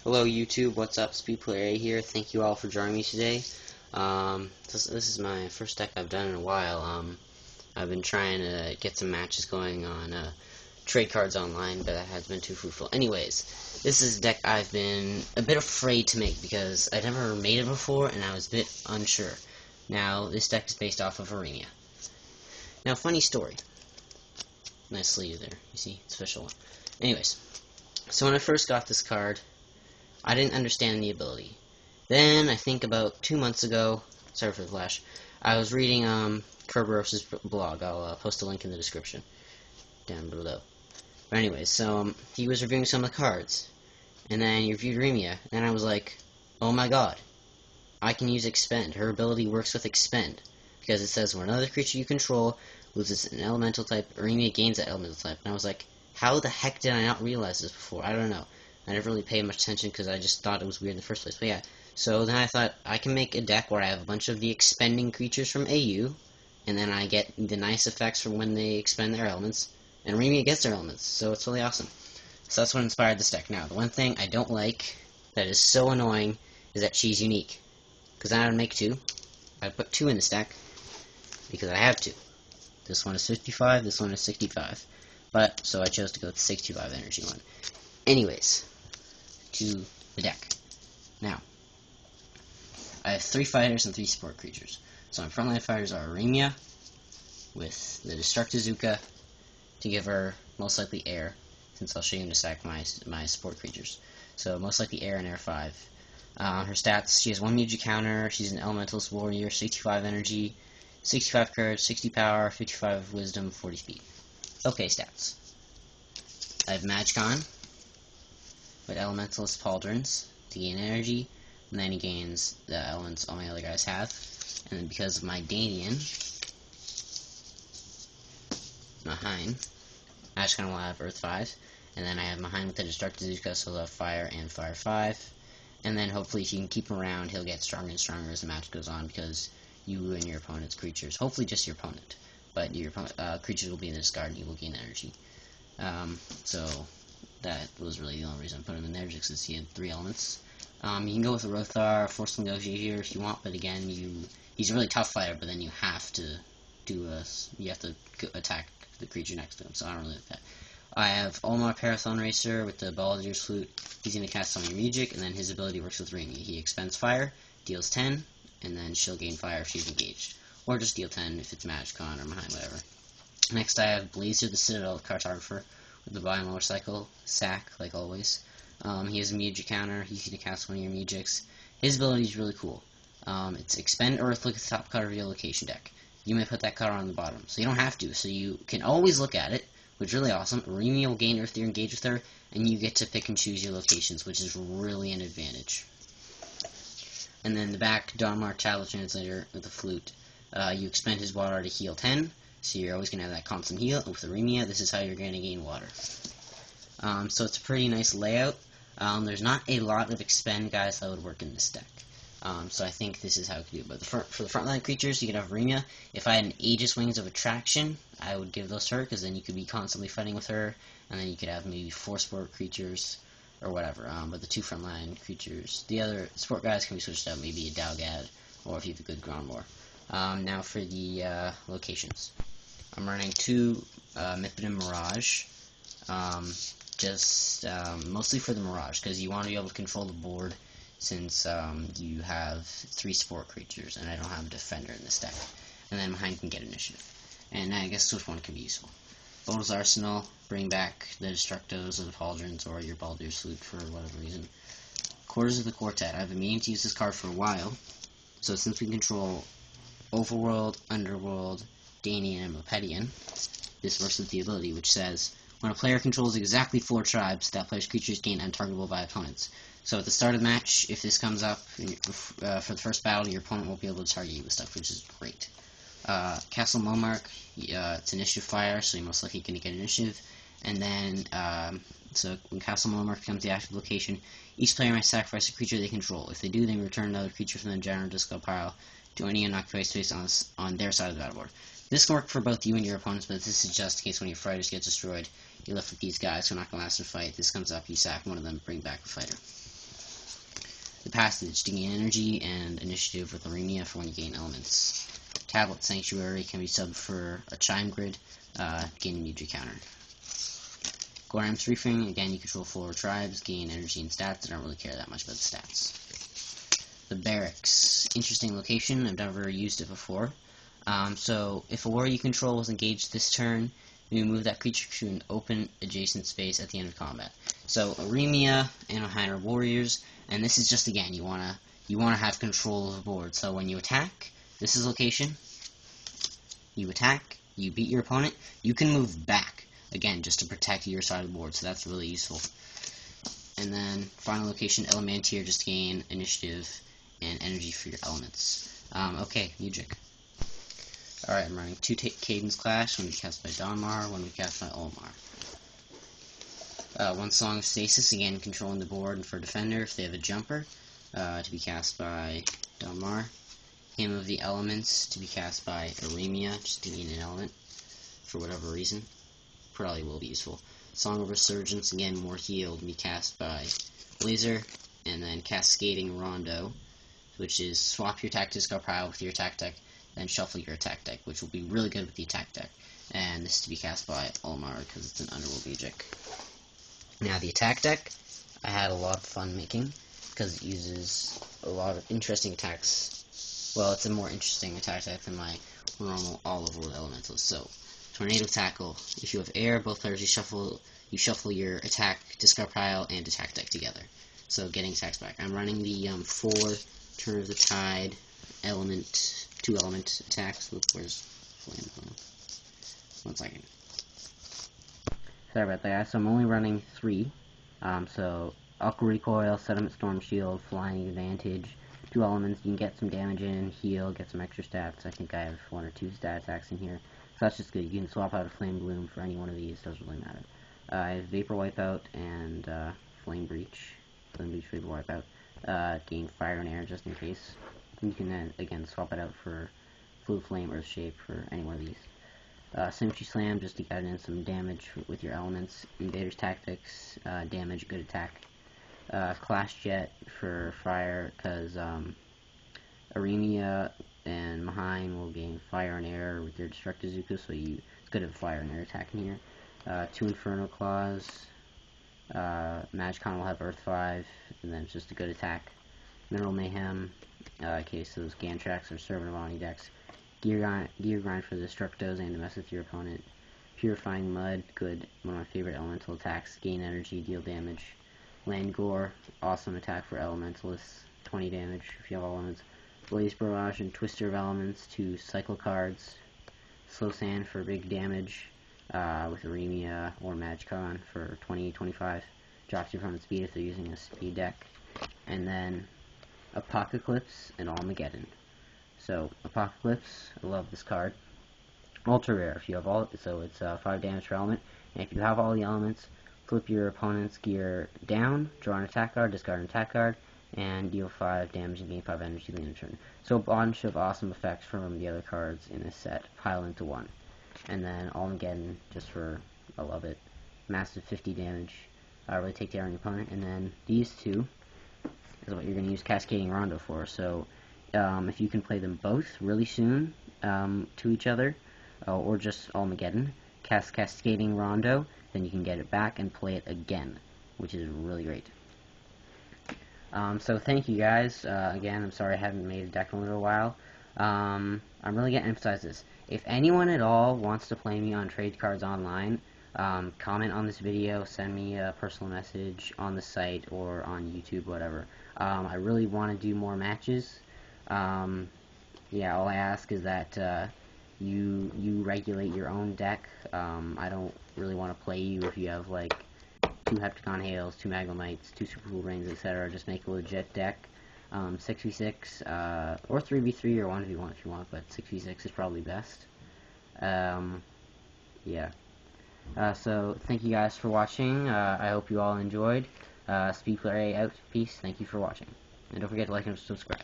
Hello YouTube, what's up? SpeedPlayer A here. Thank you all for joining me today. This is my first deck I've done in a while. I've been trying to get some matches going on trade cards online, but that has been too fruitful. Anyways, this is a deck I've been a bit afraid to make because I'd never made it before and I was a bit unsure. Now, this deck is based off of Eremia. Now, funny story. Nice sleeve there. You see, it's official. Anyways, so when I first got this card, I didn't understand the ability. Then, I think about 2 months ago, sorry for the flash, I was reading Kerberos's blog. I'll post a link in the description down below. But anyways, so he was reviewing some of the cards, and then he reviewed Eremia, and then I was like, oh my god, I can use Expend. Her ability works with Expend, because it says when another creature you control loses an elemental type, Eremia gains that elemental type. And I was like, how the heck did I not realize this before? I don't know. I never really paid much attention because I just thought it was weird in the first place. But yeah, so then I thought I can make a deck where I have a bunch of the expending creatures from AU, and then I get the nice effects from when they expend their elements, and Eremia gets their elements, so it's really awesome. So that's what inspired this deck. Now, the one thing I don't like that is so annoying is that she's unique. Because then I would make two. I'd put two in this deck, because I have two. This one is 55, this one is 65. But, so I chose to go with the 65 energy one. Anyways, to the deck. Now, I have 3 fighters and 3 support creatures. So my frontline fighters are Eremia, with the Destructizuka, to give her most likely air, since I'll show you to stack my support creatures. So most likely air and air 5. Her stats, she has 1 Muji counter, she's an Elementalist Warrior, 65 energy, 65 courage, 60 power, 55 wisdom, 40 speed. Okay, stats. I have Magicon with Elementalist Pauldrons to gain energy, and then he gains the elements all my other guys have. And then because of my Danian, Mahain, Magicon will have Earth 5, and then I have Mahain with the Destructizuka, so he'll have Fire and Fire 5. And then hopefully if you can keep him around, he'll get stronger and stronger as the match goes on, because you ruin your opponent's creatures. Hopefully just your opponent, but your creatures will be in the discard and you will gain energy. So that was really the only reason I put him in there, just because he had 3 elements. You can go with a Rothar, Forceful Negotiator if you want, but again, he's a really tough fighter, but then you have to attack the creature next to him, so I don't really like that. I have Olmar Parathon Racer with the Baldur's Flute. He's going to cast on your Magic, and then his ability works with Eremia. He expends fire, deals 10, and then she'll gain fire if she's engaged. Or just deal 10 if it's Magicon or Mahain, whatever. Next I have Blazer the Citadel Cartographer with the Biomotorcycle sack, like always. He has a Magic counter, he's going to cast one of your Magics. His ability is really cool. It's Expend Earth, look at the top card of your location deck. You may put that card on the bottom, so you don't have to, so you can always look at it, which is really awesome. Eremia will gain Earth if you're engaged with her, and you get to pick and choose your locations, which is really an advantage. And then the back, Donmar Tablet Translator with the Flute. You expend his water to heal 10, so you're always going to have that constant heal. And with Eremia, this is how you're going to gain water. So it's a pretty nice layout. There's not a lot of expend guys that would work in this deck. So I think this is how it could do it. But for the frontline creatures, you could have Eremia. If I had an Aegis Wings of Attraction, I would give those to her, because then you could be constantly fighting with her, and then you could have maybe 4 sport creatures, or whatever. But the 2 frontline creatures, the other sport guys can be switched out, maybe a Dalgad, or if you have a good Grandmore. Now for the locations. I'm running 2 Mithrin Mirage, mostly for the Mirage, because you want to be able to control the board, since you have 3 sport creatures, and I don't have a defender in this deck. And then Mahain can get initiative. And I guess Swift 1 can be useful. Bodo's Arsenal, bring back the Destructos or the Pauldrons, or your Baldur's Flute for whatever reason. Quarters of the Quartet. I've been meaning to use this card for a while, so since we control Overworld, Underworld, Danian, and Mopedian, this works with the ability, which says, when a player controls exactly 4 tribes, that player's creatures gain untargetable by opponents. So at the start of the match, if this comes up for the first battle, your opponent won't be able to target you with stuff, which is great. Castle Momark, it's initiative fire, so you're most likely going to get initiative. And then, so when Castle Momark becomes the active location, each player may sacrifice a creature they control. If they do, they may return another creature from the general discard pile to any unoccupied space on their side of the battleboard. This can work for both you and your opponents, but this is just in case when your fighters get destroyed, you're left with these guys who are not going to last in a fight. This comes up, you sack one of them, bring back the fighter. Passage to gain energy, and Initiative with Eremia for when you gain elements. Tablet Sanctuary can be subbed for a Chime Grid, gain a Nutri counter. Goram's Reefing, again you control 4 tribes, gain energy and stats. I don't really care that much about the stats. The Barracks, interesting location, I've never used it before. So if a warrior you control was engaged this turn, you move that creature to an open adjacent space at the end of combat. So Eremia and Ohana warriors, and this is just, again, you wanna have control of the board. So when you attack, this is location. You attack, you beat your opponent, you can move back, again, just to protect your side of the board, so that's really useful. And then, final location, Elemental, just to gain initiative and energy for your elements. Okay, Mudrik. Alright, I'm running 2 Cadence Clash, one to be cast by Donmar, one to be cast by Olmar. 1 Song of Stasis, again, controlling the board, and for Defender, if they have a jumper, to be cast by Donmar. Hymn of the Elements, to be cast by Eremia, just to gain an element, for whatever reason. Probably will be useful. Song of Resurgence, again, more healed, to be cast by Laser, and then Cascading Rondo, which is swap your attack discard pile with your attack deck, then shuffle your attack deck, which will be really good with the attack deck. And this is to be cast by Olmar, because it's an Underworld Magic. Now, the attack deck, I had a lot of fun making, because it uses a lot of interesting attacks. Well, it's a more interesting attack deck than my normal all-over elementals. So, Tornado Tackle. If you have air, both players you shuffle your attack, discard pile, and attack deck together. So, getting attacks back. I'm running the 4 Turn of the Tide element, 2 element attacks. Look, where's Flame? 1 second. Sorry about that, so I'm only running 3. So Aqua Recoil, Sediment Storm Shield, Flying Advantage, 2 elements. You can get some damage in, heal, get some extra stats. I think I have 1 or 2 stat attacks in here, so that's just good. You can swap out a Flame Bloom for any one of these, doesn't really matter. I have Vapor Wipeout and Flame Breach. Flame Breach, Vapor Wipeout. Gain Fire and Air just in case. You can then, again, swap it out for Fluid Flame, Earth Shape for any one of these. Symmetry Slam, just to get in some damage with your elements. Invader's Tactics, damage, good attack. Clash Jet for fire, because Eremia and Mahine will gain fire and air with their Destructizuka, so it's good to have fire and air attack in here. 2 Inferno Claws. Magicon will have Earth 5, and then it's just a good attack. Mineral Mayhem, in case those Gantrax or Servant of Ani decks. Gear Grind for the Destructos and to mess with your opponent. Purifying Mud, good, one of my favorite elemental attacks. Gain energy, deal damage. Land Gore, awesome attack for elementalists, 20 damage if you have all elements. Blaze Barrage and Twister of Elements, 2 cycle cards. Slow Sand for big damage, with Eremia or Magicon for 20-25. Drops your opponent's speed if they're using a speed deck. And then Apocalypse and Armageddon. So, Apocalypse, I love this card. Ultra rare, if you have all, so it's 5 damage per element, and if you have all the elements, flip your opponent's gear down, draw an attack card, discard an attack card, and deal 5 damage and gain 5 energy at the end of turn. So a bunch of awesome effects from the other cards in this set pile into one. And then Armageddon, just for, I love it, massive 50 damage, really take down your opponent, and then these 2 is what you're going to use Cascading Rondo for, so if you can play them both really soon to each other, or just Armageddon, cast Cascading Rondo, then you can get it back and play it again, which is really great. So thank you guys. Again, I'm sorry I haven't made a deck in a little while. I'm really going to emphasize this. If anyone at all wants to play me on Trade Cards Online, comment on this video, send me a personal message on the site or on YouTube, whatever. I really want to do more matches. Yeah, all I ask is that you regulate your own deck. I don't really want to play you if you have like 2 Hepticon Hails, 2 Magnomites, 2 Super Cool Rings, etc. Just make a legit deck. 6v6, or 3v3 or 1v1 if you want, but 6v6 is probably best. Yeah. So thank you guys for watching. I hope you all enjoyed. Speedplayer A out. Peace. Thank you for watching. And don't forget to like and subscribe.